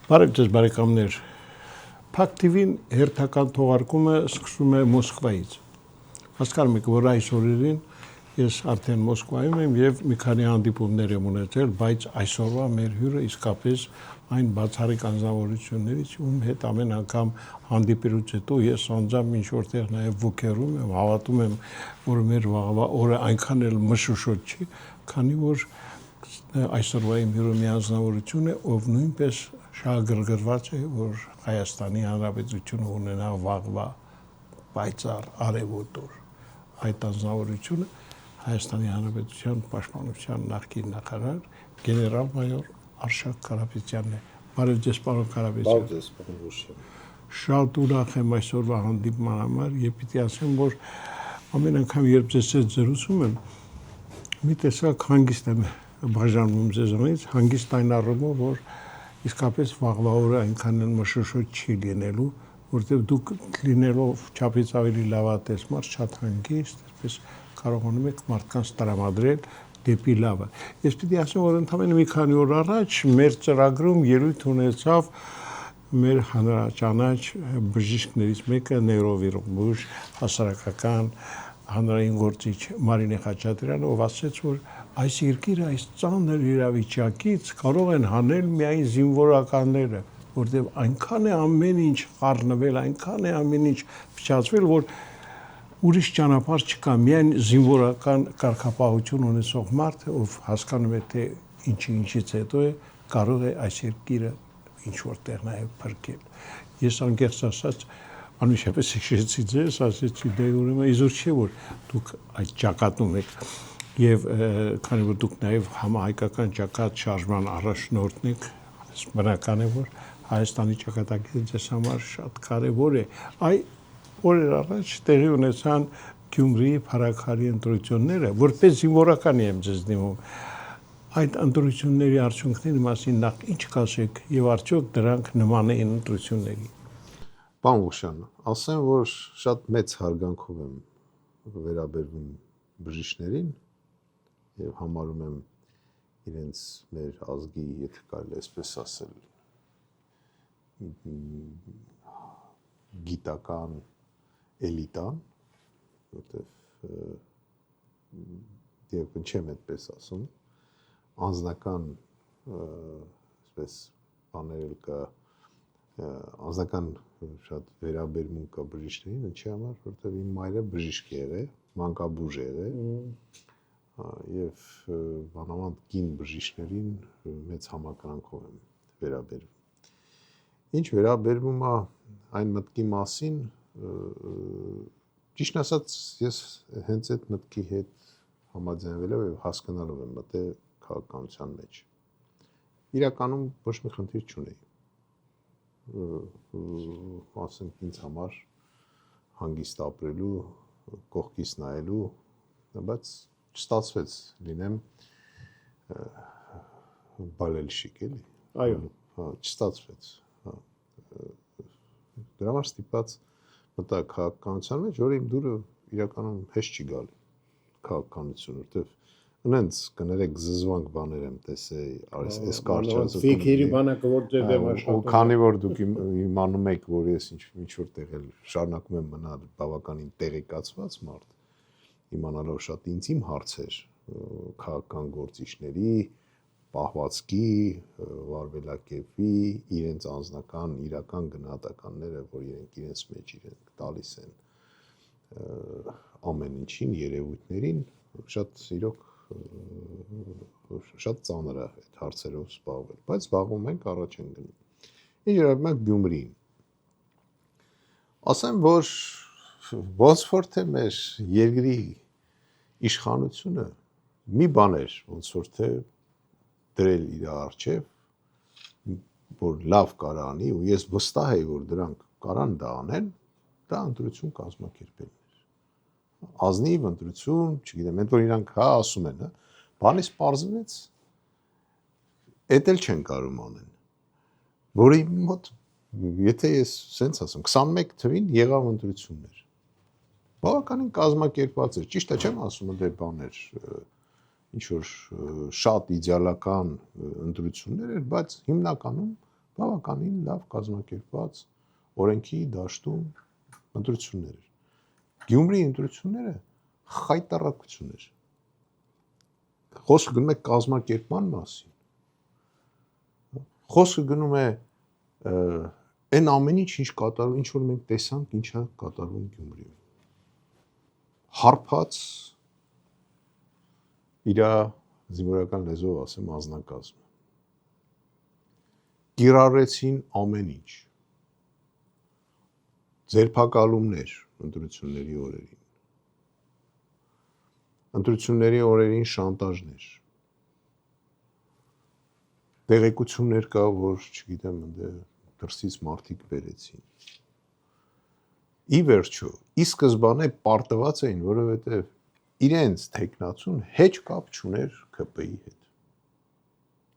Բարև ձեզ բարեկամներ, Փակ TV-ին հերթական թողարկումը սկսում է Մոսկվայից։ Հասկանում եք, որ այս օրերին ես արդեն Մոսկվայում եմ եւ մի քանի հանդիպումներ եմ ունեցել, բայց այսօրվա մեր հյուրը իսկապես այն բացառիկ անձնավորություններից, ում հետ ամեն անգամ հանդիպելուց հետո ես անձամբ ինչ որտեղ նաեւ ոգերում եմ, հավատում եմ, որ մեր վաղվա օրը այնքան էլ մշուշոտ չի, քանի որ այսօրվա իմ հյուրը մի անձնավորություն է, ով նույնպես շահագրգռված է, որ Հայաստանի Հանրապետությունը ունենա վաղվա պայծառ արևոտ օր։ Այդ անձնավորությունը Հայաստանի Հանրապետության Պաշտպանության նախկին նախարար գեներալ-մայոր Արշակ Կարապետյանն է։ Բարև ձեզ, պարոն Կարապետյան։ Բարև ձեզ, պարոն Ղուշյան։ Շատ ուրախ եմ այսօրվա հանդիպման համար եւ պիտի ասեմ, որ ամեն անգամ երբ ձեզ հետ զրուցում եմ, մի տեսակ հանգիստ եմ բաժանվում ձեզանից, հանգիստ այն առումով, որ իսկապես վաղվա օրը այնքան էլ մշուշոտ չի լինելու, որտեղ դուք լինելով չափից ավելի լավատեսմար, շատ հանգիստ, այսպես կարողանում եք մարդկանց տրամադրել դեպի լավը։ Ես պիտի ասեմ, որ ընդամենը մի քանի օր առաջ մեր ծրագրում ելույթ ունեցավ մեր հանրաճանաչ բժիշկներից մեկը նեյրովիրուս հասարակական հանրային գործիչ Մարինե Խաչատրյանը, ով ասաց, որ այս երկիրը այս ծանր իրավիճակից կարող են հանել միայն զինվորականները, որտեղ այնքան է ամեն ինչ խառնվել, այնքան է ամեն ինչ փչացվել, որ ուրիշ ճանապարհ չկա, միայն զինվորական կարգապահություն ունեցող մարդը, ով հասկանում է, թե ինչից հետո է, կարող է այս երկիրը ինչ որտեղ նաև փրկել։ Ես անկեղծ ասած անմիջապես հիշեցի ձեզ, ասեցի դե ուրեմն իզուր չի որ դուք այդ ճակատում եք եւ քանի որ դուք նաև համահայկական ճակատ շարժման առաջնորդն եք, բնական է որ Հայաստանի ճակատագիրը ձեզ համար շատ կարեւոր է։ Այ օրեր առաջ տեղի ունեցան Գյումրիի Փարաքարի ընտրությունները, որպես զինվորականի եմ ձեզ դիմում։ Այդ ընտրությունների արդյունքների մասին նախ ինչ կասեք եւ արդյոք դրանք նման են ընտրությունների։ Պարոն Ղուշյան, ասեմ, որ շատ մեծ հարգանքով եմ վերաբերվում բժիշկներին եւ համարում եմ իրենց մեր ազգի, եթե կարելի այսպես ասել, գիտական էլիտան, որտեղ եւ չեմ այդպես ասում, անձնական այսպես բաներ կա, անձնական շատ վերաբերմունք կա բժիշկներին, ինչի համար, որտեղ իմ մայրը բժիշկ է եղել, մանկաբույժ է եղել, եւ բանավանդ կին բժիշկներին մեծ համակրանքով եմ վերաբերվում։ Ինչ վերաբերվում է այն մտքի մասին, ճիշտ ասած, ես հենց այդ մտքի հետ համաձայնվելով եւ հասկանալով եմ մտել քաղաքականության մեջ։ Իրականում ոչ մի խնդիր չունեի։ Ասենք ինձ համար հանգիստ ապրելու, կողքից նայելու, բայց չստացվեց լինեմ բալելշիկ էլի։ Այո, չստացվեց։ Դրա համար ստիպած մտա քաղաքականության մեջ, որը իմ դուրը իրականում հեշտ չի գալի քաղաքականություն, որտեվ ունենց կներեք զզվանք բաներ եմ տեսել, այս կարճացում։ Ֆիքերի բանակը որ ձեր դեմ աշխատում։ Քանի որ դուք իմանում եք, որ ես ինչ որ տեղել շարունակում եմ մնալ բավականին տեղեկացված մարդ, իմանալով շատ ինձ հարցեր քաղաքական գործիչների, պահվածքի, վարվելակերպի, իրենց անձնական իրական գնահատականները, որ իրենց մեջ իրենք տալիս են ամեն ինչին, երևույթներին, շատ իրոք շատ ծանր է այդ հարցերով զբաղվել, բայց զբաղվում ենք, առաջ են գնում։ Ինչ վերաբերում է Գյումրիին։ Ասեմ, որ ոնց որ թե մեր երկրի իշխանությունը մի բան էր, ոնց որ թե դրել իր առջև, որ լավ կարանի ու ես վստահ եի, որ դրանք կարան դա անեն, դա ընտրություն կազմակերպելն էր։ Ազնիվ ընտրություն, չգիտեմ, ընդ որ իրանք հա ասում են, բանից պարզվեց, էդ էլ չեն կարող անեն։ Որի մոտ, եթե ես սենց ասեմ, 21 թվին եղավ ընտրություններ։ Բավականին կազմակերպված էր, ճիշտ է չեմ ասում, դե բաներ, ինչ որ շատ իդեալական ընտրություններ էր, բայց հիմնականում բավականին լավ կազմակերպված օրենքի դաշտում ընտրություններ էր։ Գյումրի ընտրությունները խայտառակություն էր։ Խոսքը գնում է կազմակերպման մասին։ Խոսքը գնում է այն ամեն ինչ կատարվում, ինչ որ մենք տեսանք, ինչա կատարվում Գյումրիում։ Հարբած իր զինվորական լեզվով ասեմ անձնակազմը։ Կիրառեցին ամեն ինչ։ Ձերբակալումներ ընտրությունների օրերին։ Ընտրությունների օրերին շանտաժներ։ Տեղեկություններ կա, որ, չգիտեմ, դրսից մարդիկ բերեցին։ Ի վերջո, ի սկզբանե պարտված էին, որովհետև իրենց տեխնացուն հեչ կապ չուներ ԿՊ-ի հետ։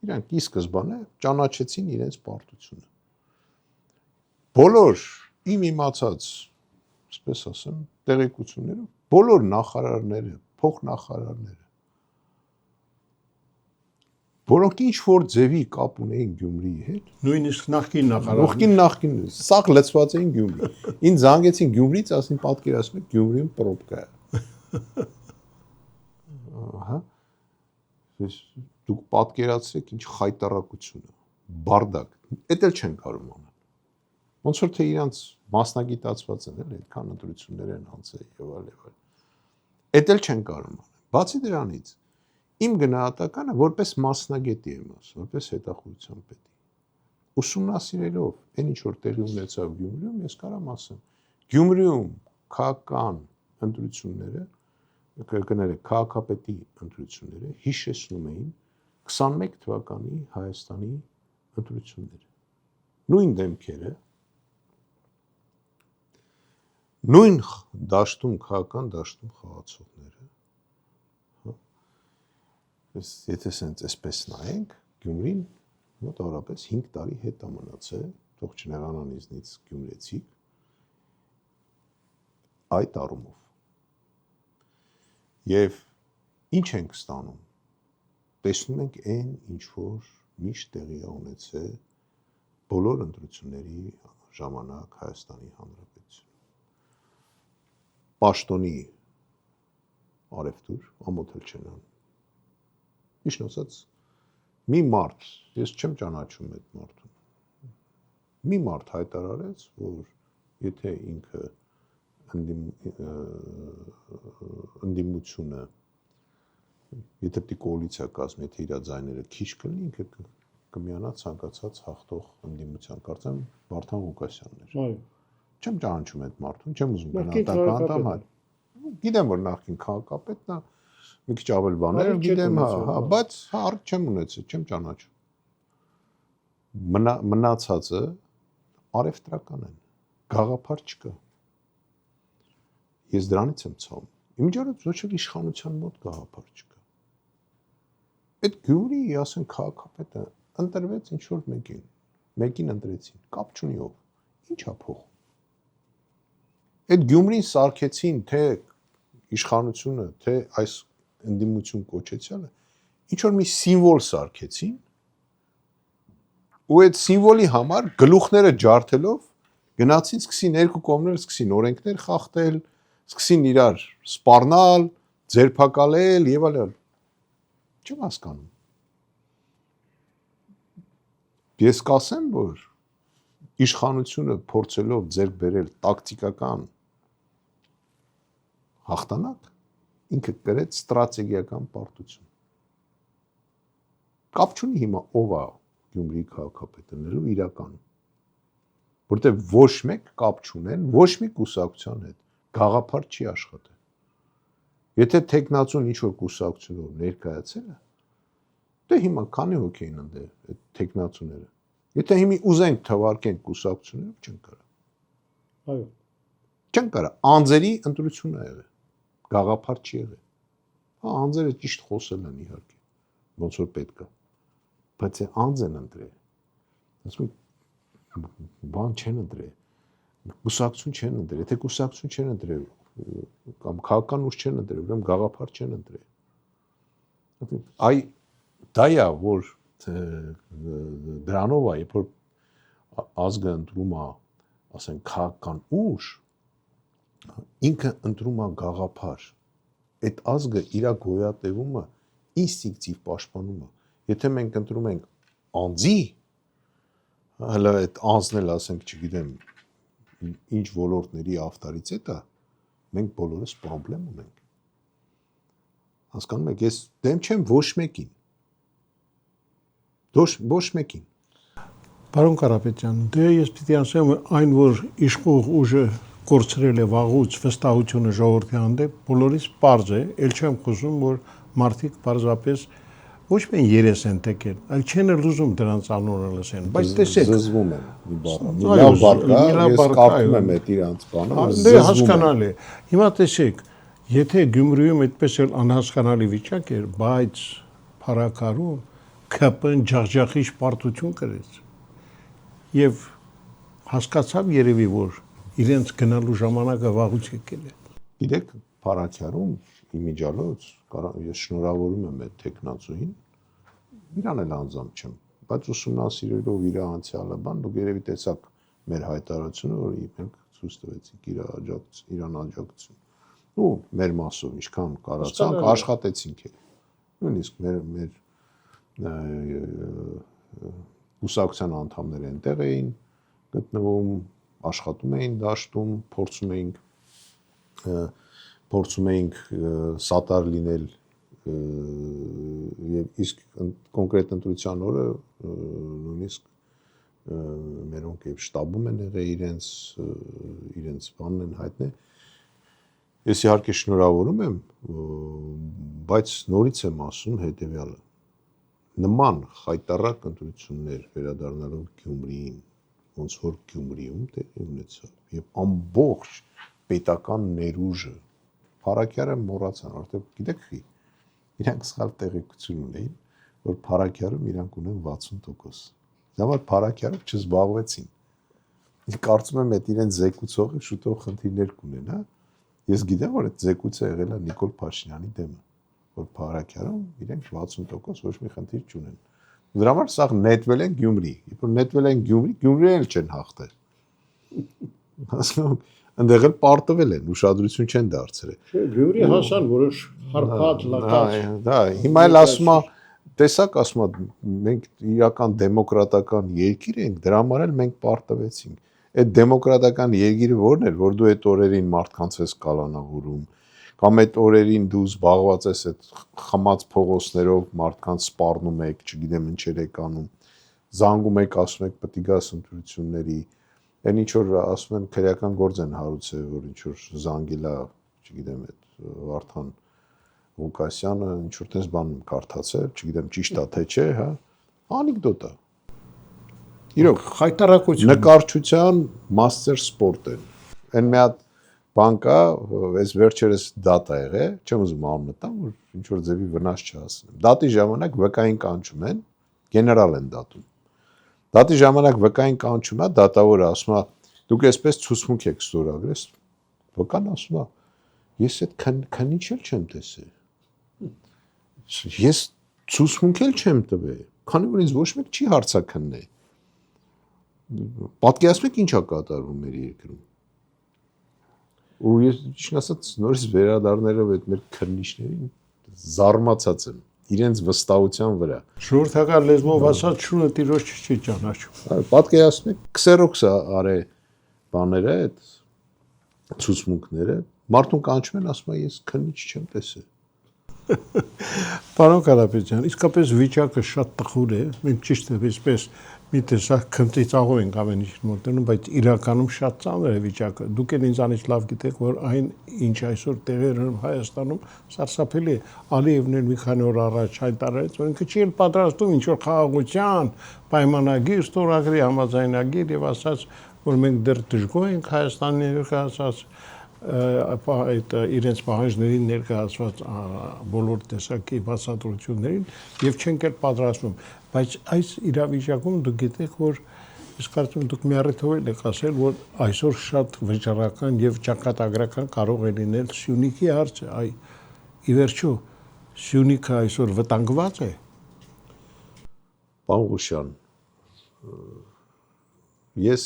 Իրանք ի սկզբանե ճանաչեցին իրենց պարտությունը։ Բոլոր իմ իմացած, ասպես ասեմ, տեղեկությունները, բոլոր նախարարները, փոխնախարարները, որոնք ինչ որ ձևի կապ ունեին Գյումրիի հետ, նույնիսկ նախկին նախկին, սաղ լցված էին Գյումրի։ Ինձ զանգեցին Գյումրից, ասին պատկերացնում եք Գյումրիում պրոբկա է։ Ահա։ Դուք պատկերացրեք ինչ խայտառակություն է, բարդակ։ Էդ էլ չեն կարող անել։ Ոնց որ թե իրանց մասնագիտացված են, էլ այդքան ընտրություններ են անցել եւ այլ։ Էդ էլ չեն կարող անել։ Բացի դրանից, իմ գնահատականը որպես մասնագետի եմ ասում, որպես հետախուզության պետի։ Ուսումնասիրելով այն ինչ որ տեղի ունեցավ Գյումրիում, ես կարամ ասեմ, Գյումրիում քաղաքական ընտրությունները, քաղաքապետի ընտրությունները հիշեցնում էին 21 թվականի Հայաստանի ընտրությունները։ Նույն դեմքերը, նույն դաշտում, քաղաքական դաշտում խաղացողները, եթե սենց այսպես նայենք, Գյումրին մոտավորապես 5 տարի հետ է մնացել, թող չնեղանան ինձնից գյումրեցիք, այդ առումով։ Եվ ինչ ենք ստանում, տեսնում ենք այն, ինչ որ միշտ տեղի է ունեցել բոլոր ընտրությունների ժամանակ Հայաստանի Հանրապետությունում։ Պաշտոնի արևտուր, ամոթ էլ չեն անում։ Միշտ ասած, մի մարդ, ես չեմ ճանաչում այդ մարդուն, մի մարդ հայտարարեց, որ եթե ինքը ընդդիմությունը, եթե պիտի կոալիցիա կազմի, եթե իր ձայները քիչ կլինի, ինքը կմիանա ցանկացած հաղթող ընդդիմության, կարծեմ Վարդան Ղուկասյանն էր։ Այո։ Չեմ ճանաչում այդ մարդուն, չեմ ուզում գնահատական տամ, գիտեմ, որ նախկին քաղաքապետն է, մի քիչ ավել բաներ գիտեմ, հա, բայց առիթ չեմ ունեցել, չեմ ճանաչում։ Մնացածը արևտրական են, գաղափար չկա։ Ես դրանից եմ ցավում։ Իմիջիայլոց ոչ էլ իշխանության մոտ գաղափար չկա։ Այդ Գյումրիի, ասեն, քաղաքապետը ընտրվեց ինչ որ մեկին ընտրեցին, կապ չունի ով, ի՞նչ է փոխում։ Այդ Գյումրին սարքեցին թե իշխանությունը, թե այս ընդդիմություն կոչեցյալը, ինչ որ մի սիմվոլ սարքեցին, ու այդ սիմվոլի համար գլուխները ջարդելով գնացին, սկսին երկու կողմները սկսին օրենքներ խախտել, սկսին իրար սպառնալ, ձերբակալել եւ այլն։ Չեմ հասկանում։ Ես կասեմ, որ իշխանությունը փորձելով ձեռք բերել տակտիկական հաղթանակ, ինքը կրեց ստրատեգիական պարտություն։ Կապ չունի հիմա ով է Գյումրիի քաղաքապետը, նելու իրականում, որտեղ ոչ մեկ կապ չունեն, ոչ մի կուսակցության հետ գաղափար չի աշխատել։ Եթե տեխնացուն ինչ-որ կուսակցությունով ներկայացել է, դե հիմա քանի հոգի են ընդ այդ տեխնացուները։ Եթե հիմա ուզեն թվարկեն կուսակցությունով, չեն կարող։ Այո։ Չեն կարող, անձերի ընտրություն է եղել, գաղափար չի եղել։ Հա, անձերը ճիշտ խոսել են իհարկե, ոնց որ պետք է, բայց անձ են ընտրել։ Ասում բան չեն ընտրել, կուսակցություն չեն ընտրել, եթե կուսակցություն չեն ընտրել, կամ քաղաքական ուժ չեն ընտրել, ուրեմն գաղափար չեն ընտրել։ Այ դա է, որ դրանով է, երբ որ ազգը ընտրում է, ասենք, քաղաքական ուժ, ինքը ընտրում է գաղափար։ Այդ ազգը իր գոյատևումը ինստինկտիվ պաշտպանում է։ Եթե մենք ընտրում ենք անձի, հələ այդ անձն էլ, ասենք, չգիտեմ, ինչ ոլորտների ավտորիտետ է, մենք բոլորս խնդրեմ ունենք։ Հասկանում եք, ես դեմ չեմ ոչ մեկին։ Ոչ մեկին։ Պարոն Կարապետյան, դե ես պիտի ասեմ, այն որ իշխող ուժը կորցրել է վաղուց վստահությունը ժողովրդի հանդեպ, բոլորից պարզ է, ել չեմ խոսում, որ մարդիկ պարզապես ոչ միայն երես են տեկել, այլ չեն էլ ուզում դրանց անունը լսեն, բայց տեսեք, զզվում են մի բառը։ Մի լավ բառ կա, ես կապում եմ այդ իրանց բանը, դե հասկանալի է։ Հիմա տեսեք, եթե Գյումրիում այդպես էլ անհասկանալի վիճակ էր, բայց փառակարում ԿՊ-ն ջախջախիչ պարտություն կրեց եւ հասկացավ երևի, որ իրենց գնալու ժամանակը վաղուց եկել է։ Գիտեք, փառակարում իմիջալոց ես շնորհավորում եմ այդ տեխնացուին, իրան էլ անձամբ չեմ, բայց ուսումնասիրելով իր անցյալը բան, դուք երևի տեսաք մեր հայտարարությունը, որ մենք ցույց տվեցինք իրան աջակցություն։ Ու մեր մասով ինչքան կարացանք, աշխատեցինք էլ։ Նույնիսկ մեր ուսակցության անդամներ այնտեղ էին գտնվում, աշխատում էին դաշտում, փորձում էինք սատար լինել եւ իսկ կոնկրետ ընտրության օրը նույնիսկ մերոնք եւ շտաբում են եղել իրենց բանն են հայտնել։ Ես իհարկե շնորհավորում եմ, բայց նորից եմ ասում հետեւյալը. նման խայտառակ ընտրություններ վերադառնալով Գյումրիին, ոնց որ Գյումրիում տեղի ունեցավ եւ ամբողջ պետական ներուժը Փառաքյարը մոռացան, արդեն գիտեք խի, իրանք սխալ տեղեկություն ունեին, որ Փառաքյարում իրանք ունեն 60%։ Դամար Փառաքյարով չզբաղվեցին։ Կարծում եմ այդ իրեն զեկուցողը շուտով խնդիրներ կունենա։ Ես գիտեմ, որ այդ զեկուցը եղել է Նիկոլ Փաշինյանի դեմը, որ Փառաքյարում իրենք 60% ոչ մի խնդիր չունեն։ Դրա համար սա նետվել են Գյումրի, երբ որ նետվել են Գյումրին էլ չեն հաղթել։ Հասկանում եք, այնտեղ էլ պարտվել են, ուշադրություն չեն դարձրել։ Գյումրի հասան որոշ հարփակ լակած։ Դա, հիմա էլ ասում է, տեսակ ասում է, մենք իրական դեմոկրատական երկիր ենք, դրա համար էլ մենք պարտվեցինք։ Այդ դեմոկրատական երկիրը որն էր, որ դու այդ օրերին մարդկանց ես կալանավորում, կամ այդ օրերին դու զբաղված ես այդ խմած փողոցներով մարդկանց սպառնում եք, չգիտեմ ինչեր եք անում, զանգում եք, ասում եք պետք է գաս ընտրությունների, այն ինչ որ ասում են քրեական գործ են հարուցել, որ ինչ որ զանգել է, չգիտեմ, այդ Վարդան Ղուկասյանը ինչ որ տես բան կարդացել, չգիտեմ ճիշտ է թե չէ, հա, անեկդոտ է։ Իրոք խայտարակություն նկարչության master sport են։ Այն մի հատ բան կա, այս վերջերս դատ ա եղել, չեմ ուզում անունը տամ, որ ինչ որ ձևի վնաս չհասնեմ։ Դատի ժամանակ վկային կանչում են, գեներալ են դատում։ Դատի ժամանակ վկային կանչում է, դատավորը ասում է, դուք այսպես ցուցմունք եք ստորագրել։ Վկան ասում է, ես այդ քննիչ էլ չեմ տեսել։ Ես ցուցմունք էլ չեմ տվել, քանի որ ինձ ոչ մեկ չի հարցաքննել։ Պատկերացնում եք ինչ է կատարվում մեր երկրում։ Ու ես ճիշտ ասած նորից վերադառնալով այդ մեր քննիչներին զարմացած եմ իրենց վստահության վրա։ Ժողովրդական լեզվով ասած շունը տիրոջ չի ճանաչում։ Պատկերացնում եք քսերոքսը արե բաները այդ ցուցմունքները մարդուն կանչում են ասում է ես քննիչ չեմ տեսել։ Պարոն Կարապետյան, իսկապես վիճակը շատ տխուր է, մենք ճիշտ է այսպես մի տեսակ քնծիծաղով ենք ամեն ինչ մոտենում, բայց իրականում շատ ծանր է վիճակը։ Դուք էլ ինձանից լավ գիտեք, որ այն ինչ այսօր տեղի ունի Հայաստանում սարսափելի է։ Ալիևն էլ մի քանի օր առաջ հայտարարեց, որ ինքը չի էլ պատրաստում ինչ որ խաղաղության պայմանագիր, ստորագրի համաձայնագիր եւ ասաց, որ մենք դեռ դժգոհ ենք Հայաստանի ներկայացած այդ իրենց պահանջներին ներկայացված բոլոր տեսակի բացատրություններին եւ չենք էլ պատրաստվում, բայց այս իրավիճակում դուք գիտեք, որ ես կարծում եմ դուք մի առիթով եք ասել, որ այսօր շատ վճռական եւ ճակատագրական կարող է լինել Սյունիքի հարցը, այ ի վերջո Սյունիքը այսօր վտանգված է։ Պարոն Ղուշյան, ես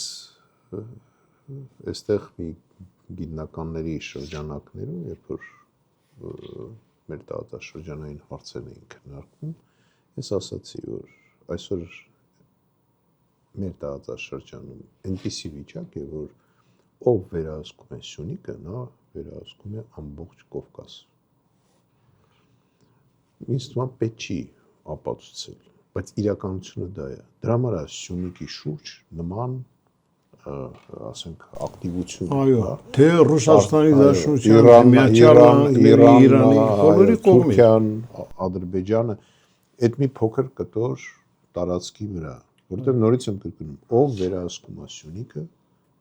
այստեղ մի գիտնականների շրջանակներում, երբ որ մեր տարածաշրջանային հարցերն էին քննարկվում, ես ասացի, որ այսօր մեր տարածաշրջանում այնպիսի վիճակ է, որ ով վերահսկում է Սյունիքը, նա վերահսկում է ամբողջ Կովկաս։ Ինձ թվում է պետք չի ապացուցել, բայց իրականությունը դա է։ Դրա համար է Սյունիքի շուրջ նման ասենք ակտիվություն։ Այո, թե Ռուսաստանի Դաշնության, Միացյալ Նահանգների, Իրանի, բոլորի կողմից, Թուրքիան, Ադրբեջանը այդ մի փոքր կտոր տարածքի վրա, որտեղ նորից եմ կրկնում, ով վերահսկում է Սյունիքը,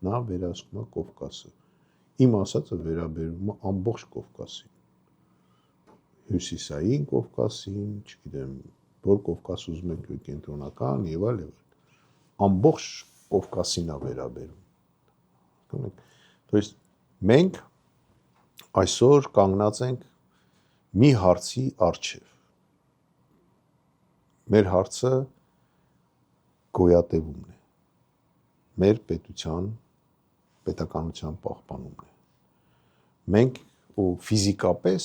նա վերահսկում է Կովկասը։ Իմ ասածը վերաբերում է ամբողջ Կովկասին։ Հյուսիսային Կովկասին, չգիտեմ, որ Կովկաս ուզում եք կենտրոնական եւ այլ եւ ամբողջ Կովկասին է վերաբերում։ То есть մենք այսօր կանգնած ենք մի հարցի առջև։ Մեր հարցը գոյատևումն է։ Մեր պետականության պահպանումն է։ Մենք ու ֆիզիկապես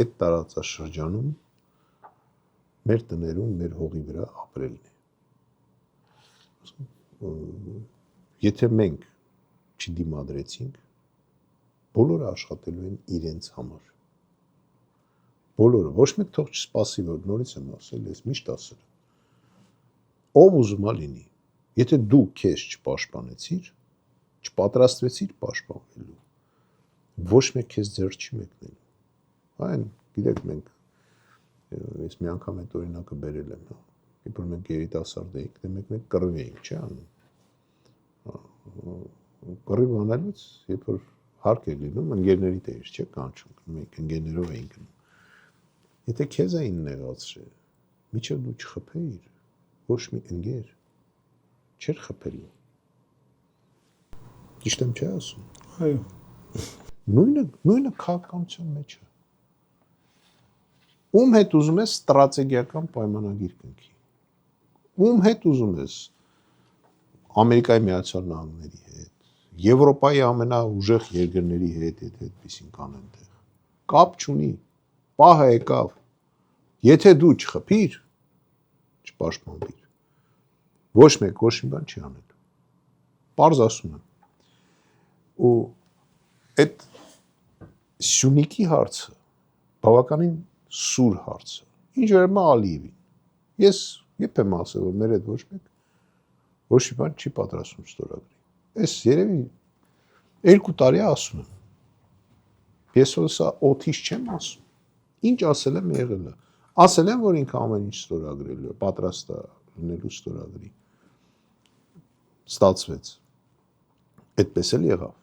այդ տարածաշրջանում մեր տներում, մեր հողի վրա ապրելն է։ Եթե մենք չդիմադրեցինք, բոլորը աշխատելու են իրենց համար։ Բոլորը, ոչ մեկ թող չսպասի, որ նորից եմ ասել, ես միշտ ասել եմ։ Ով ուզում է լինի, եթե դու քեզ չպաշտպանեցիր, չպատրաստվեցիր պաշտպանվելու, ոչ մեկ քեզ ձեռ չի մեկնելու։ Այն, գիտեք, մենք ես մի անգամ այդ օրինակը բերել եմ, երբ որ մենք երիտասարդ էինք, դե մեկ կռիվ էինք, չէ՞ անում։ Կռիվ անելուց, երբ որ հարկ է լինում, ընկերներիդ էիր, չէ՞, կանչում, մենք ընկերներով էինք գնում։ Եթե քեզ էին նեղացրել, միջև դու չխփեիր, ոչ մի ընկեր չէր խփելու։ Ճիշտ եմ չէ՞ ասում։ այո, Նույնը քաղաքականության մեջ է։ Ում հետ ուզում ես ստրատեգիական պայմանագիր կնքի։ Ում հետ ուզում ես Ամերիկայի Միացյալ Նահանգների հետ, Եվրոպայի ամենաուժեղ երկրների հետ, եթե այդպեսին կանեն տեղ։ Կապ չունի։ Պահը եկավ։ Եթե դու չխփիր, չպաշտպանվիր, ոչ մեկ ոչ մի բան չի անել։ Պարզ ասում եմ։ Ու այդ Սյունիքի հարցը բավականին սուր հարց է։ Ինչ վերաբերում է Ալիևին։ Ես երբ եմ ասել, որ մեր հետ ոչ մի բան չի պատրաստվում ստորագրի։ Այս երևի 2 տարի ասում եմ։ Ես սա օթից չեմ ասում։ Ինչ ասել եմ եղել է։ Ասել եմ, որ ինքը ամեն ինչ ստորագրելու է, պատրաստ է լինելու ստորագրի։ Ստացվեց։ Այդպես էլ եղավ։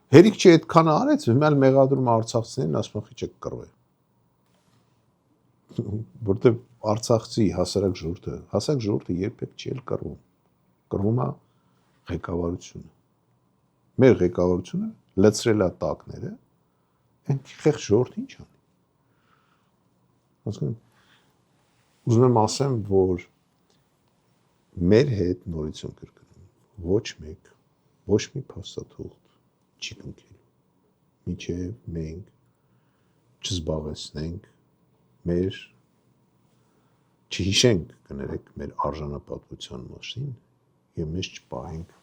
Հերիք չի այդքանը արեց, հիմա մեղադրում արցախցիներին, ասում են չեք կռվել։ Որտեղ Արցախցի հասարակ ժողովուրդը երբեք չի էլ կռվում։ Կռվում է ղեկավարությունը։ Մեր ղեկավարությունը լցրել է տակները, այն խեղճ ժողովուրդը ինչ անի։ Հասկանու՞մ։ Ուզում եմ ասեմ, որ մեր հետ նորից եմ կրկնում, ոչ մի փաստաթուղթ չի կնքելու, մինչև մենք չզբաղեցնենք մեր չհիշենք, կներեք, մեր արժանապատվության մասին եւ մեզ չպահենք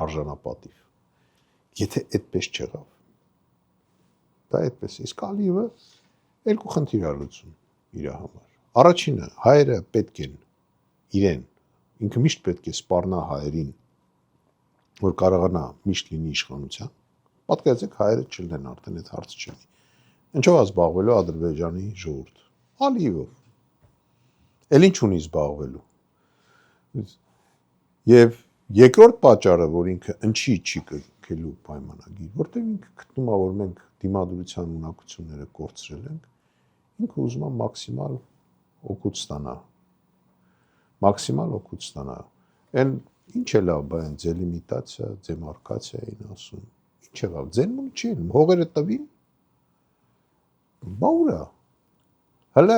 արժանապատիվ։ Եթե այդպես չեղավ, դա այդպես է։ Իսկ Ալիևը 2 խնդիր ա լուծում իր համար։ Առաջինը, հայերը պետք են իրեն, ինքը միշտ պետք է սպառնա հայերին, որ կարողանա միշտ լինի իշխանության։ Պատկերացեք, հայերը չլինեն արդեն այդ հարցը չլինի։ Ինչով է զբաղվելու Ադրբեջանի ժողովուրդը։ Ալիևով։ Էլ ինչ ունի զբաղվելու։ Եվ երկրորդ պատճառը, որ ինքը ինչի չի կնքելու պայմանագիր, որտեղ ինքը գտնում է, որ մենք դիմադրության ունակությունները կորցրել ենք, ինքը ուզում է մաքսիմալ օգուտ ստանա։ Մաքսիմալ օգուտ ստանա։ Այն ինչ է լավ, բան դելիմիտացիա, դեմարկացիա էին ասում։ Ինչ է լավ, ձենմուն չի ելնում, հողերը տվին։ Բա ուրա։ Հələ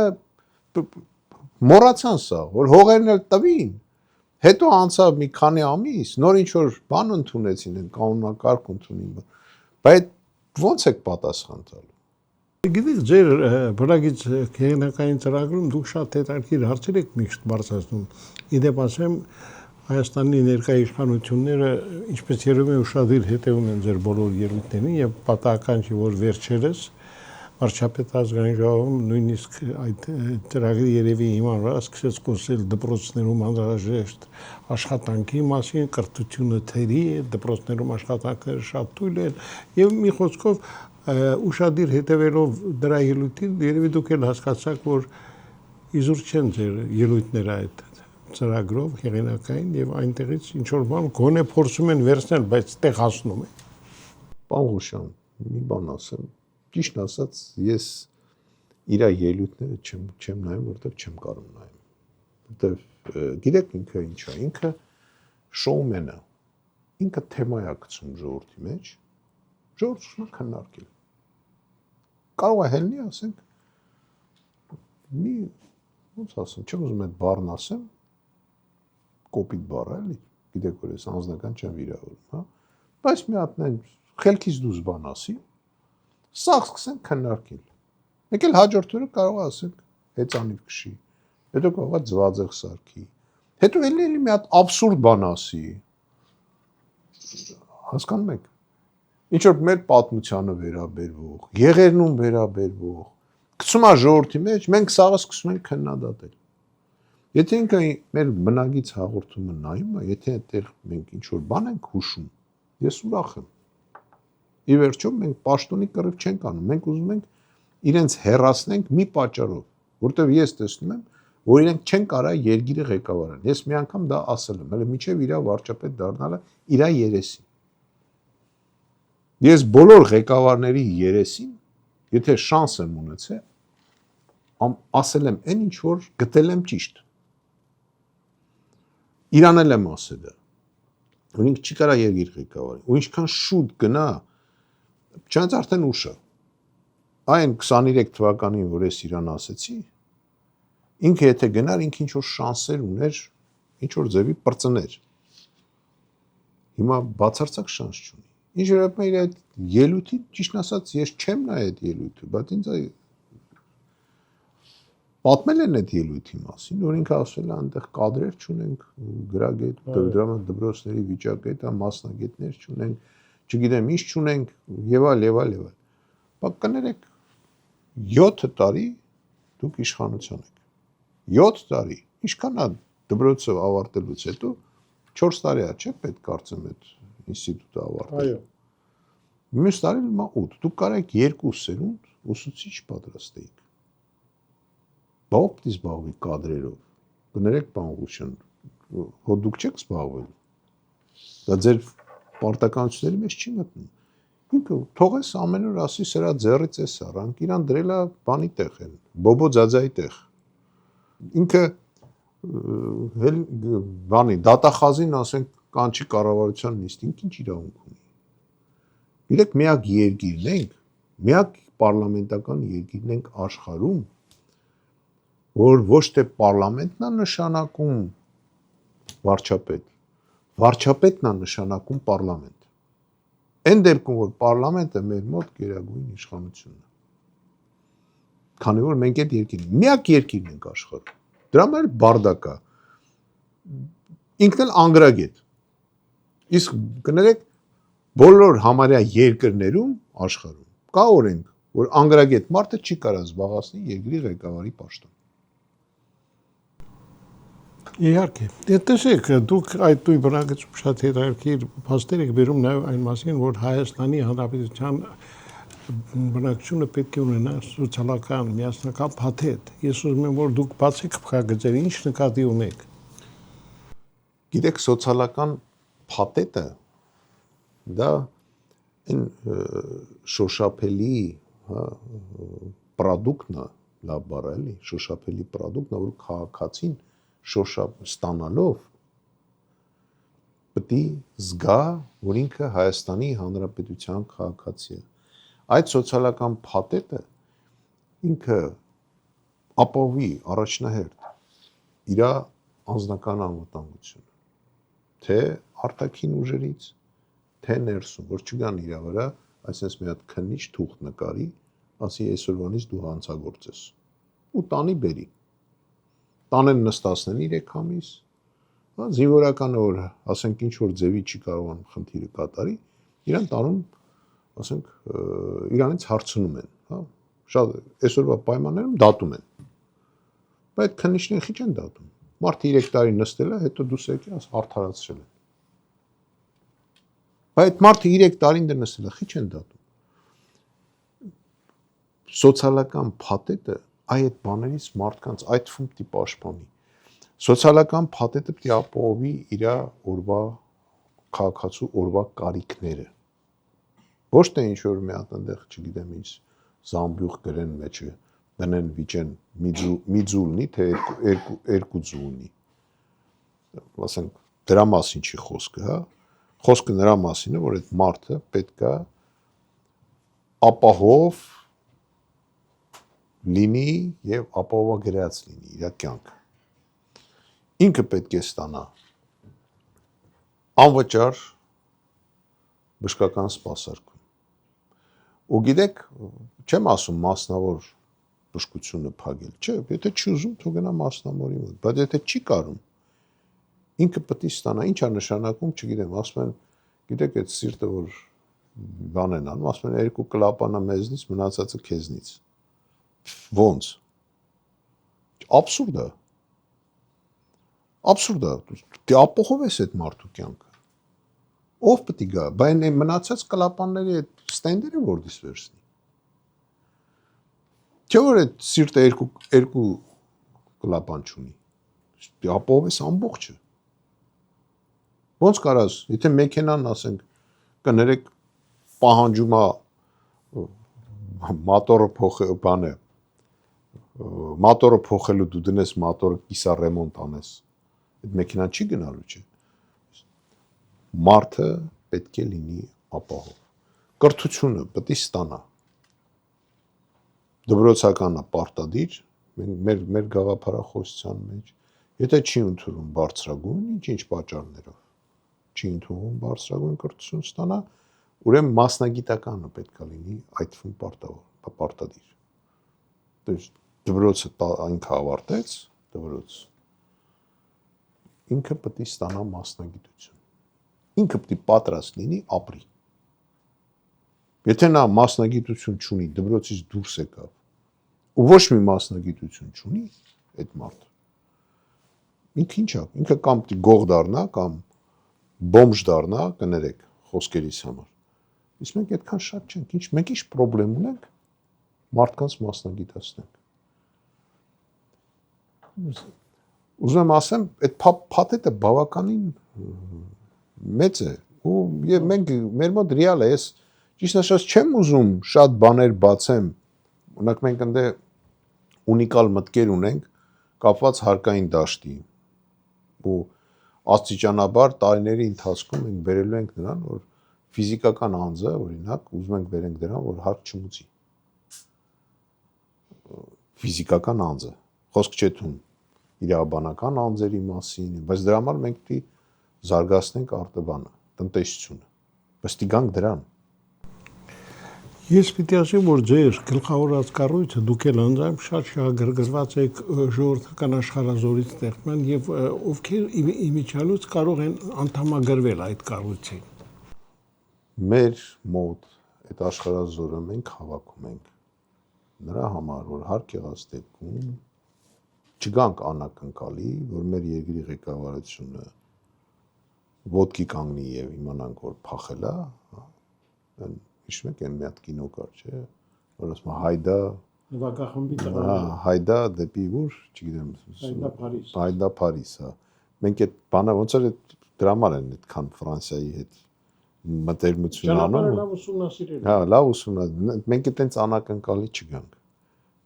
մոռացան սա, որ հողերն էլ տվին, Հետո անցավ մի քանի ամիս, նոր ինչ որ բան ընդունեցին, են կանոնակարգ ընդունին։ Բայց ո՞նց եք պատասխան տալու։ Գիտեք, ձեր բնակիչ հեղինակային ծրագրում դուք շատ հետաքրքիր հարցեր եք միշտ բարձրացնում։ Իդեպ ասեմ, Հայաստանի ներկայ իշխանությունները ինչպես երևում է ուշադիր հետևում են ձեր բոլոր ելույթներին եւ պատահական չի, որ վերջերս վարչապետ ազգային ժողովում նույնիսկ այդ ծրագրի երևի հիման վրա սկսեց խոսել դպրոցներում անհրաժեշտ աշխատանքի մասին, կրթությունը թերի է, դպրոցներում աշխատանքները շատ թույլ են եւ մի խոսքով ուշադիր հետևելով դրա ելույթին երևի դուք էլ հասկացաք, որ իզուր չեն ձեր ելույթները այդ ծրագրով հեղինակային եւ այնտեղից ինչ որ բան գոնե փորձում են վերցնել, բայց տեղ հասնում է։ Պարոն Ղուշյան, մի բան ասեմ, ճիշտ ասած, ես իր ելույթները չեմ նայում, որտեղ չեմ կարող նայեմ։ Որտեղ գիտեք ինքը ինչ է, ինքը շոումեն է։ Ինքը թեմա է գցում ժողովրդի մեջ, ժողովուրդը քննարկել։ Կարող է հելնի, ասենք, մի ոնց ասեմ, չեմ ուզում այդ բառն ասեմ, կոպիտ բառ է, էլի, գիտեք որ ես անձնական չեմ վիրավորում, հա, բայց մի հատ խելքից դուրս բան ասի, սաղ սկսենք քննարկել։ Մեկ էլ հաջորդ օրը կարող է ասենք հեծանիվ քշի, հետո կարող է ձվածեղ սարքի, հետո էլի մի հատ աբսուրդ բան ասի, հասկանում եք, ինչ որ մեր պատմությանը վերաբերվող, եղերնուն վերաբերվող, գցում է ժողովրդի մեջ, մենք սաղը սկսում ենք քննադատել։ Եթե ինքը մեր բնագից հաղորդումը նայում է, եթե այդտեղ մենք ինչ որ բան ենք հուշում, ես ուրախ եմ։ Ի վերջո մենք պաշտոնի կռիվ չենք անում, մենք ուզում ենք իրենց հեռացնենք մի պատճառով, որտեղ ես տեսնում եմ, որ իրենք չեն կարող երկիրը ղեկավարել։ Ես մի անգամ դա ասել եմ, հələ միջև իր վարչապետ դառնալը իր երեսին։ Ես բոլոր ղեկավարների երեսին, եթե շանս եմ ունեցել, ասել եմ այն ինչ որ գտել եմ ճիշտ։ Իրան էլ եմ ասել դա։ Որ ինքը չի կարող երկիր ղեկավարել։ Ու ինչքան շուտ գնա, չնայած արդեն ուշ է։ Այն 23 թվականին, որ ես իրան ասեցի, ինքը եթե գնար, ինքը ինչ որ շանսեր ուներ, ինչ որ ձևի պրծներ։ Հիմա բացարձակ շանս չունի։ Ինչ որ իր այդ ելույթի, ճիշտ ասած, ես չեմ նայ այդ ելույթը, բայց ինձ պատմել են այդ ելույթի մասին, որ ինքը ասել է, այնտեղ կադրեր չունենք, գրագետ, դպրոցների վիճակետ, մասնագետներ չունենք, չգիտեմ ինչ չունենք, եւ այլ։ Բայց կներեք 7 տարի դուք իշխանության եք։ 7 տարի։ Ինչքան է դպրոցը ավարտելուց հետո 4 տարի է, չէ՞, պետք կարծեմ այդ ինստիտուտը ավարտել։ Այո։ Մյուս տարին հիմա 8։ Դուք կարող եք 2 սերունդ ուսուցիչ պատրաստեիք։ Բա ով պիտի զբաղվի կադրերով։ Կներեք, պարոն Ղուշյան, հո դուք չեք զբաղվել։ Դա ձեր պարտականությունների մեջ չի մտնում։ Ինքը թողես ամեն օր ասի սրա ձեռից է սարանք, իրան դրել է բանի տեղ են, բոբո ձաձայի տեղ։ Ինքը բանի դատախազին ասենք կանչի կառավարության նիստին, ինչ իրավունք ունի։ Գիտեք, միակ երկիրն ենք, միակ պարլամենտական երկիրն ենք աշխարհում, որ ոչ թե պարլամենտն է նշանակում վարչապետն է նշանակում պարլամենտ։ Այն դեպքում, որ պարլամենտը մեր մոտ գերագույն իշխանությունն է։ Քանի որ մենք այդ երկիրն, միակ երկիրն ենք աշխարհում։ Դրա համար բարդակ է։ Ինքն էլ անգրագետ։ Իսկ կներեք, բոլոր համարյա երկրներում աշխարհում կա օրենք, որ անգրագետ մարդը չի կարող զբաղեցնել երկրի ղեկավարի պաշտոն։ Իհարկե, տեսեք, դուք այդ նույն բնակիչում շատ հետաքրքիր փաստեր եք բերում նաև այն մասին, որ Հայաստանի Հանրապետության բնակչությունը պետք է ունենա սոցիալական միասնական փաթեթ։ Ես ուզում եմ, որ դուք բացեք փակագծերը, ինչ նկատի ունեք։ Գիտեք, սոցիալական փաթեթը դա այն շոշափելի, հա, պրոդուկտն է, լավ բառ է, էլի, շոշափելի պրոդուկտն է, որ քաղաքացին շոշափ ստանալով պետք է զգա, որ ինքը Հայաստանի Հանրապետության քաղաքացի է։ Այդ սոցիալական փաթեթը ինքը ապահովի առաջնահերթ իր անձնական անվտանգությունը, թե արտաքին ուժերից, թե ներսում, որ չգան իր վրա, այսպես մի հատ քննիչ թուղթ նկարի, ասի այսօրվանից դու հանցագործ ես, ու տանի բերի, տանեն նստացնեն 3 ամիս, զինվորականը որ ասենք ինչ որ ձևի չի կարողանում խնդիրը կատարի, իրան տանում, ասենք, իրանից հարցնում են, հա, շատ այսօրվա պայմաններում դատում են։ Բայց քննիչներին քիչ են դատում։ Մարդը 3 տարի նստել է, հետո դուս եկի արդարացրել են։ Բայց մարդը 3 տարին դեռ նստել է, քիչ են դատում։ Սոցիալական փաթեթը այդ բաներից մարդկանց այդ թվում պիտի պաշտպանի։ Սոցիալական փաթեթը պիտի ապահովի իր օրվա քաղաքացու օրվա կարիքները։ Ոչ թե ինչ որ մի հատ այնտեղ, չգիտեմ ինչ, զամբյուղ գրեն մեջը, դնեն վիճեն մի ձուլնի, թե երկու ձուլնի։ Ասենք դրա մասին չի խոսքը, հա։ Խոսքը նրա մասին է, որ այդ մարդը պետք է ապահով լինի եւ ապահովագրած լինի իր կյանքը։ Ինքը պետք է ստանա անվճար բժշկական սպասարկում։ Ու գիտեք, չեմ ասում մասնավոր բժշկությունը փակել, չէ, եթե չի ուզում, թող գնա մասնամորի մոտ, բայց եթե չի կարում, ինքը պետք է ստանա, ինչ է նշանակում, չգիտեմ, ասում են, գիտեք, այդ սիրտը որ բան են անում, ասում են 2 կլապանա մեզնից, մնացածը քեզնից։ Ոնց։ Աբսուրդ է։ Աբսուրդ է։ Դե ապահովես այդ մարդու կյանքը։ Ով պետք է գա, բայց այն մնացած կլապանների այդ ստենդերը որտես վերցնի։ Չէ՞ որ այդ սիրտը 2 կլապան չունի։ Դե ապահովես ամբողջը։ Ոնց կարաս, եթե մեքենան ասենք կներեք պահանջում է մոտորը փոխել, բանը մոտորը փոխելու դու դնես մոտորը կիսա ռեմոնտ անես։ Այդ մեքենան չի գնալու, չէ։ Մարդը պետք է լինի ապահով։ Կրթությունը պետք է ստանա։ Դպրոցականը պարտադիր, մեր գաղափարախոսության մեջ, եթե չի ընդունում բարձրագույն, ինչ պատճառներով, չի ընդունում բարձրագույն կրթություն ստանա, ուրեմն մասնագիտականը պետք է լինի այդ թվում պարտադիր։ Դպրոցը ինքը ավարտեց, դպրոց։ Ինքը պետք է ստանա մասնագիտություն։ Ինքը պետք է պատրաստ լինի ապրի։ Եթե նա մասնագիտություն չունի, դպրոցից դուրս եկավ, ու ոչ մի մասնագիտություն չունի այդ մարդը, ինքը ինչ է, ինքը կամ պետք է գող դառնա, կամ բոմժ դառնա, կներեք, խոսքերից համար։ Իսկ մենք այդքան շատ չենք, մենք ինչ պրոբլեմ ունենք, մարդկանց մասնագիտացնենք։ Ուզում եմ ասեմ, այդ փաթեթը բավականին մեծ է, ու մենք մեր մոտ ռեալ է, ես ճիշտ ասած չեմ ուզում շատ բաներ բացեմ, օրինակ մենք ընդ ունիկալ մտքեր ունենք կապված հարկային դաշտի, ու աստիճանաբար տարիների ընթացքում մենք բերելու ենք նրան, որ ֆիզիկական անձը, օրինակ, ուզում ենք բերենք դրան, որ հարկ չմուծի։ Ֆիզիկական անձը, խոսք չէ թվում իրավաբանական անձերի մասին, բայց դրա համար մենք պետք է զարգացնենք արտաբանը, տնտեսությունը, վստիգանք դրան։ Ես պիտի ասեմ, որ ձեր գլխավորած կառույցը դուք էլ անձամբ շատ շահագրգռված եք ժողովրդական աշխարհազորից ստեղծման եւ ովքեր իմիջիալուց կարող են անդամագրվել այդ կառույցին։ Մեր մոտ այդ աշխարհազորը մենք հավաքում ենք նրա համար, որ հարկ եղած դեպքում չգանք անակնկալի, որ մեր երկրի ղեկավարությունը ոտքի կանգնի եւ իմանանք, որ փախել է, հիշում եք այն մի հատ կինո կար, չէ՞, որ ասում է հայդա նվագախմբի տղաները, հայդա դեպի ուր, չգիտեմ, հայդա Փարիզ, հա։ Մենք այդ բանը ոնց էր դրա համար են այդքան Ֆրանսիայի հետ մտերմություն անում։ լավ ուսումնասիրել։ Հա, լավ ուսումնասիրել։ Մենք այդտենց անակնկալի չգանք։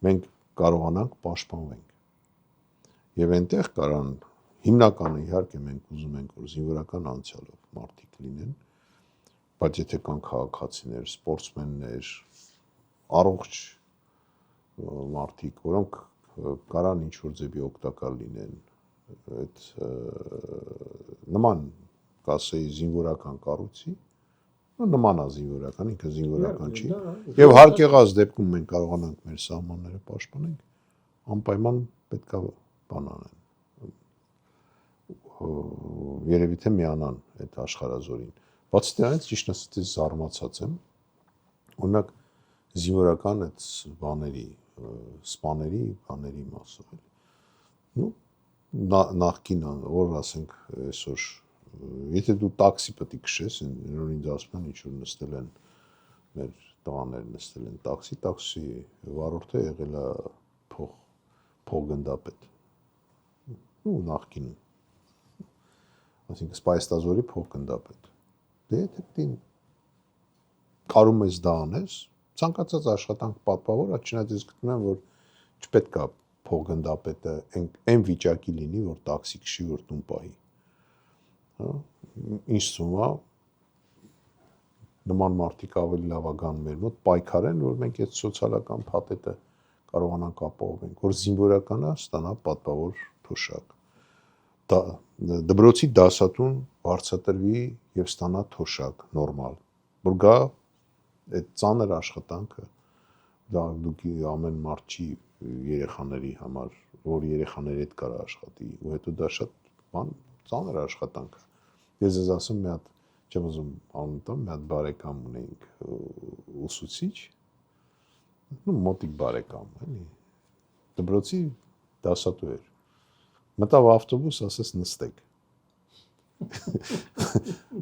Մենք կարողանանք պաշտպանվենք։ Եվ այնտեղ կարան հիմնականը իհարկե մենք ուզում ենք, որ զինվորական անցյալով մարդիկ լինեն, բայց եթե կան քաղաքացիներ, սպորտսմեններ, առողջ մարդիկ, որոնք կարան ինչ-որ ձևի օգտակար լինեն այդ նման կասեի զինվորական կառույցի, նման է զինվորական, ինքը զինվորական չի, եւ հարկ եղած դեպքում մենք կարողանանք մեր սահմանները պաշտպանենք, անպայման պետք է բան անեն։ Երևի թե միանան այդ աշխարհազորին։ Բացի դրանից ճիշտ ասած զարմացած եմ, օրինակ զինվորական այդ բաների, սպաների, բաների մասով էլի։ Ну, նախքին, որ ասենք այսօր, եթե դու տաքսի պետք է քշես, որ ինձ ասում են ինչ որ նստել են մեր տղաներ նստել են տաքսի վարորդը եղել է փոխգնդապետ։ Ну, նախքին այսինքն սպայստազորի փոխգնդապետ։ Դե եթե դին կարում ես դա անես, ցանկացած աշխատանք պատվավոր, չնայած ես գտնում եմ, որ չպետք է փոխգնդապետը այն վիճակի լինի, որ տաքսի քշի, որ տուն պահի։ Հա, ինչ թվում է, նման մարդիկ ավելի լավագան մեր մոտ պայքարեն, որ մենք այդ սոցիալական փաթեթը կարողանանք ապահովենք, որ զինվորականը ստանա պատվավոր թոշակ։ Դպրոցի դասատուն վարձատրվի եւ ստանա թոշակ նորմալ, որ գա այդ ծանր աշխատանքը դա դուք ամեն մարդ չի երեխաների համար, որ երեխաների հետ կարա աշխատի, ու հետո դա շատ բան ծանր աշխատանք է։ Ես ես ասում մի հատ, չեմ ուզում անունտամ, մի հատ բարեկամ ունեինք ուսուցիչ, մոտիկ բարեկամ, էլի, դպրոցի դասատու էր։ Մտավ ավտոբուս, ասես նստեք։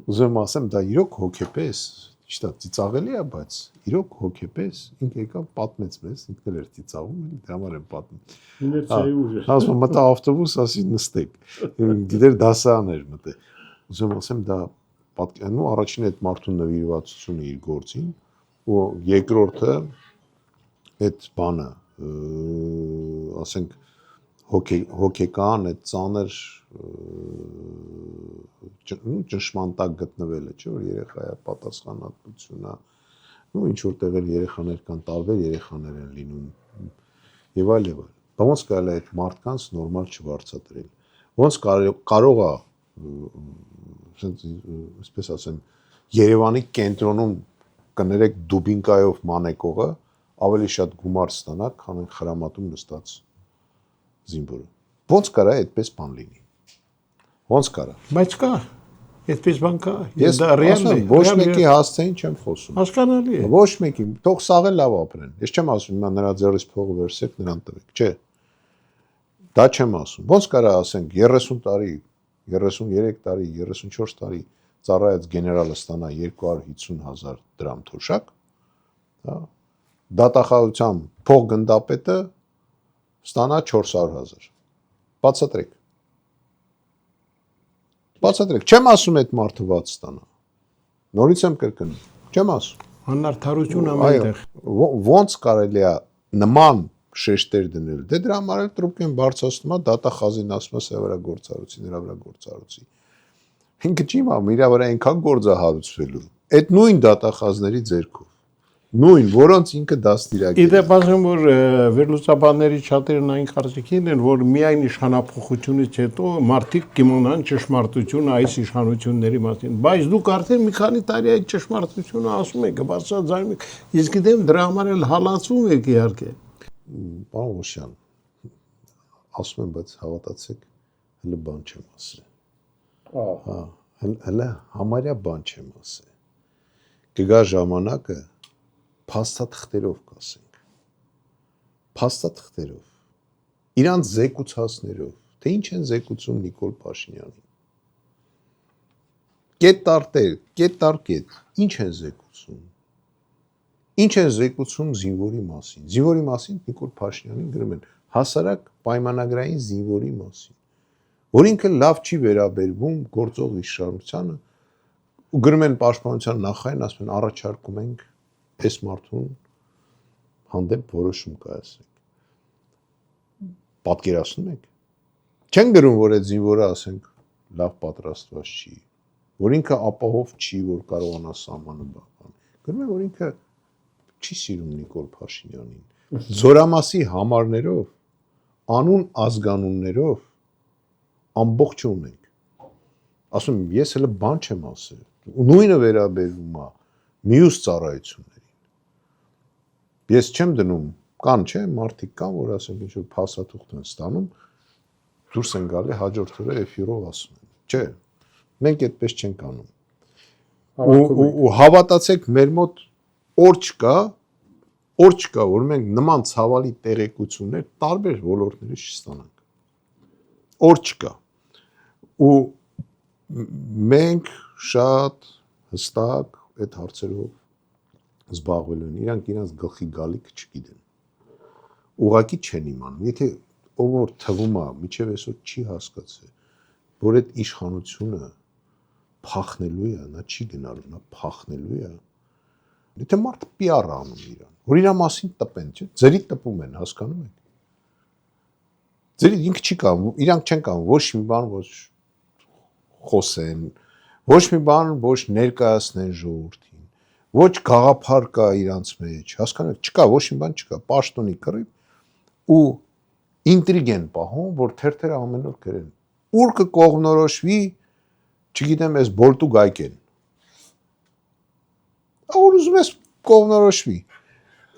Ուզում ասեմ, դա իրոք հոգեպես, ճիշտ է, ծիծաղելի է, բայց իրոք հոգեպես, ինքը եկավ պատմեց մեզ, ինքն էլ էր ծիծաղում, դրա համար եմ պատմում։ Ասում մտավ ավտոբուս, ասի նստեք։ Գիտեր դասարան էր մտել։ Ուզում ասեմ, դա պատկերն ու առաջին այդ մարդու նվիրվածությունը իր գործին, ու երկրորդը այդ բանը, ասենք հոգեկան այդ ծանր ճնշման տակ գտնվելը, չէ՞ որ երեխայա պատասխանատվությունն է, ինչ որտեղ էլ երեխաներ կան, տարբեր երեխաներ են լինում եւ այլ եւ այլ։ Բայց ոնց կարելի է այդ մարդկանց նորմալ չվարձատրել։ Ոնց կարող է, այսպես ասեմ, Երևանի կենտրոնում կներեք դուբինկայով մանեկողը ավելի շատ գումար ստանա, քան խրամատում նստած զինվորը։ Ոնց կարա այդպես բան լինի։ Ոնց կարա։ Բայց կա, այդպես բան կա։ Ես ասում եմ, ոչ մեկի հասցեին չեմ խոսում։ Հասկանալի է։ Ոչ մեկի, թող սաղ էլ լավ ապրեն։ Ես չեմ ասում, հիմա նրա ձեռից փողը վերցեք, նրան տվեք, չէ։ Դա չեմ ասում։ Ոնց կարա ասենք 30 տարի, 33 տարի, 34 տարի ծառայած գեներալը ստանա 250,000 դրամ թոշակ, հա։ Դատախազության փոխգնդապետը ստանա 400,000։ Բացատրեք։ Բացատրեք, չեմ ասում այդ մարդը ված ստանա։ Նորից եմ կրկնում, չեմ ասում։ Անարդարություն ամենտեղ։ Ոնց կարելի է նման շեշտեր դնել։ Դե դրա համար էլ տրուկեն բարձրացնում է դատախազին ասում է սա վրա գործառույցի, նրա վրա գործառույցի։ Ինքը չի մամ, իր վրա այնքան գործ է հարուցվելու։ Այդ նույն դատախազների ձեռքով։ Նույն, որոնց ինքը դաստիարակել է։ Իդեպ ասեմ, որ վերլուծաբանների շատերն այն կարծիքին են, որ միայն իշխանափոխությունից հետո մարդիկ կիմանան ճշմարտությունը այս իշխանությունների մասին, բայց դուք արդեն մի քանի տարի այդ ճշմարտությունը ասում եք, բարձրաձայնում եք, իսկ գիտեմ դրա համար էլ հալածում եք իհարկե։ Պարոն Օշյան, ասում եմ, բայց հավատացեք, հələ բան չեմ ասել։ Հա, հələ համարյա բան չեմ ասել։ Կգա ժամանակը փաստաթղթերով կասենք, փաստաթղթերով, իրանց զեկուցածներով, թե ինչ են զեկուցում Նիկոլ Փաշինյանին, կետ, ինչ են զեկուցում, ինչ են զեկուցում զինվորի մասին, զինվորի մասին Նիկոլ Փաշինյանին գրում են հասարակ պայմանագրային զինվորի մասին, որ ինքը լավ չի վերաբերվում գործող իշխանությանը, ու գրում են պաշտպանության նախարարին, ասում են առաջարկում ենք այս մարդուն հանդեպ որոշում կայացնենք։ Պատկերացնում եք։ Չեն գրում, որ այդ զինվորը, ասենք, լավ պատրաստված չի, որ ինքը ապահով չի, որ կարողանա սահմանը պահպանել։ Գրում են, որ ինքը չի սիրում Նիկոլ Փաշինյանին։ Զորամասի համարներով, անուն ազգանուններով ամբողջը ունենք։ Ասում եմ, ես հələ բան չեմ ասել։ Նույնը վերաբերում է մյուս ծառայություններին։ Ես չեմ դնում, կան չէ, մարդիկ կան, որ ասենք ինչ որ փաստաթուղթ են ստանում, դուրս են գալի հաջորդ օրը էֆիրով ասում են։ Չէ, մենք այդպես չենք անում։ Ու հավատացեք, մեր մոտ օր չկա, որ մենք նման ցավալի տեղեկություններ տարբեր ոլորտներից չստանանք։ Օր չկա։ Ու մենք շատ հստակ այդ հարցերով զբաղվել են, իրանք իրանց գլխի գալիք չգիտեն։ Ուղղակի չեն իմանում։ Եթե ով որ թվում է, միջև այսօր չի հասկացել, որ այդ իշխանությունը փախնելու է, նա չի գնալու, նա փախնելու է։ Եթե մարդը PR անում իրան, որ իր մասին տպեն, չէ՞, ձերի տպում են, հասկանում եք։ Ձերի ինքը չի կան, իրանք չեն կան, ոչ մի բան, ոչ խոսեն, ոչ մի բան, ոչ ներկայացնեն ժողովրդին, ոչ գաղափար կա իրանց մեջ, հասկանում եք, չկա, ոչ մի բան չկա, պաշտոնի կռիվ ու ինտրիգ են պահում, որ թերթերը ամեն օր գրեն։ Ուր կկողմնորոշվի, չգիտեմ, այս բոլտու գայքեն։ Որ ուզում ես կողմնորոշվի։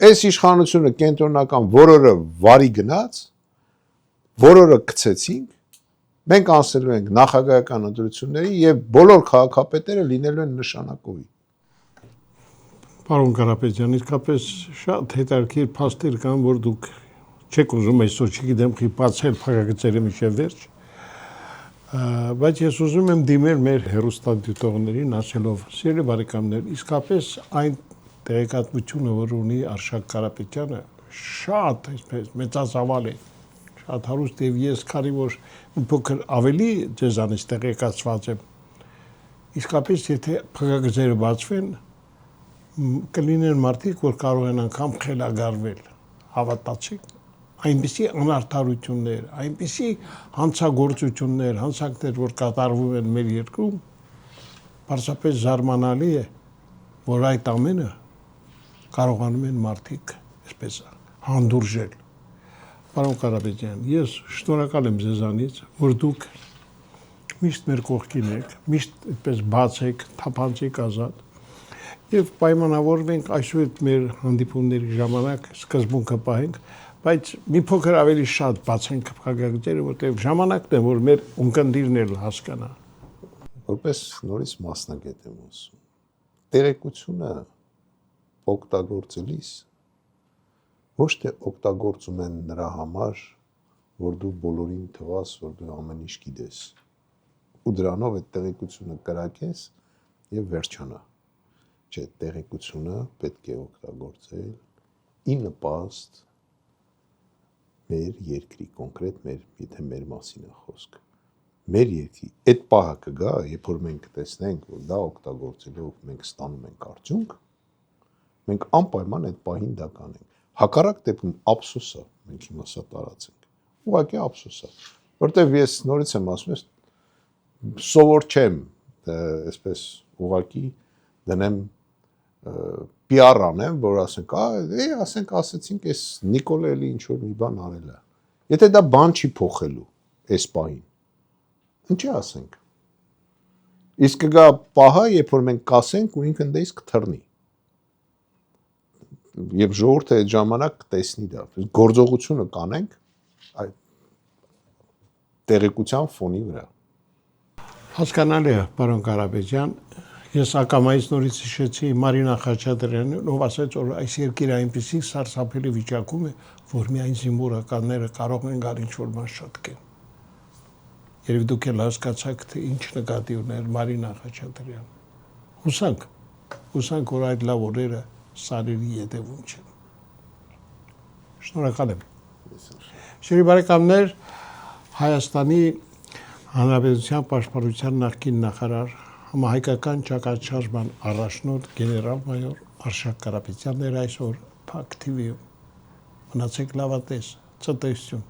Այս իշխանությունը կենտրոնական որորը վարի գնաց, որորը գցեցինք, մենք անցնելու ենք նախագահական ընտրությունների եւ բոլոր քաղաքապետերը լինելու են նշանակովի։ Պարոն Կարապետյան, իսկապես շատ հետաքրքիր փաստեր կան, որ դուք չեք ուզում այսօր, չգիտեմ, բացել փակագծերը մինչև վերջ, բայց ես ուզում եմ դիմել մեր հեռուստադիտողներին ասելով, սիրելի բարեկամներ, իսկապես այն տեղեկատվությունը, որ ունի Արշակ Կարապետյանը, շատ այսպես մեծածավալ է, շատ հարուստ եւ ես քանի որ փոքր ավելի ձեզանից տեղեկացված եմ, իսկապես եթե փակագծերը բացվեն, կլինեն մարդիկ, որ կարող են անգամ խելագարվել, հավատացեք, այնպիսի անարդարություններ, այնպիսի հանցագործություններ, հանցանքներ, որ կատարվում են մեր երկրում, պարզապես զարմանալի է, որ այդ ամենը կարողանում են մարդիկ այսպես հանդուրժել։ Պարոն Կարապետյան, ես շնորհակալ եմ ձեզանից, որ դուք միշտ մեր կողքին եք, միշտ այդպես բաց եք, թափանցիկ ազատ եւ պայմանավորվենք այսօր մեր հանդիպումների ժամանակ սկզբունքը պահենք, բայց մի փոքր ավելի շատ բացենք փակագծերը, որտեղ ժամանակն է, որ մեր ունկնդիրն էլ հասկանա։ Որպես նորից մասնագետ եմ ասում, տեղեկությունը օգտագործելիս ոչ թե օգտագործում են նրա համար, որ դու բոլորին թվաս, որ դու ամեն ինչ գիտես, ու դրանով այդ տեղեկությունը կրակես եւ վերջանա։ Չէ, տեղեկությունը պետք է օգտագործել ի նպաստ մեր երկրի, կոնկրետ եթե մեր մասին է խոսքը, մեր երկրի այդ պահը կգա, երբ որ մենք տեսնենք, որ դա օգտագործելով մենք ստանում ենք արդյունք, մենք անպայման այդ պահին դա կանենք։ Հակառակ դեպքում ափսոս է, մենք հիմա սա տարածենք։ Ուղղակի ափսոս է, որտեվ ես նորից եմ ասում, սովոր չեմ, այսպես ուղղակի դնեմ PR անեմ, որ ասենք, ասեցինք, այս Նիկոլը էլի ինչ որ մի բան արել է։ Եթե դա բան չի փոխելու այս պահին, ինչի ասենք։ Իսկ կգա պահը, երբ որ մենք կասենք ու ինքն դե իսկ կթռնի։ Եվ ժողովուրդը այդ ժամանակ կտեսնի դա։ Գործողությունը կանենք այդ տեղեկության ֆոնի վրա։ Հասկանալի է, պարոն Կարապետյան, ես ակամայից նորից հիշեցի Մարինա Խաչատրյանին, ով ասաց, որ այս երկիրը այնպիսի սարսափելի վիճակում է, որ միայն զինվորականները կարող են գալ ինչ-որ բան շտկեն։ Երբ դուք էլ հասկացաք, թե ինչ նկատի ուներ Մարինա Խաչատրյանը։ Հուսանք, որ այդ լավ օրերը սարերի ետևում չեն։ Շնորհակալ եմ։ Շիրի բարեկամներ, Հայաստանի Հանրապետության պաշտպանության նախկին նախարար, համահայկական ճակատշարժման առաջնորդ գեներալ-մայոր Արշակ Կարապետյանն էր այսօր Փակ TV-ում։ Մնացեք լավատես, ցտեսություն։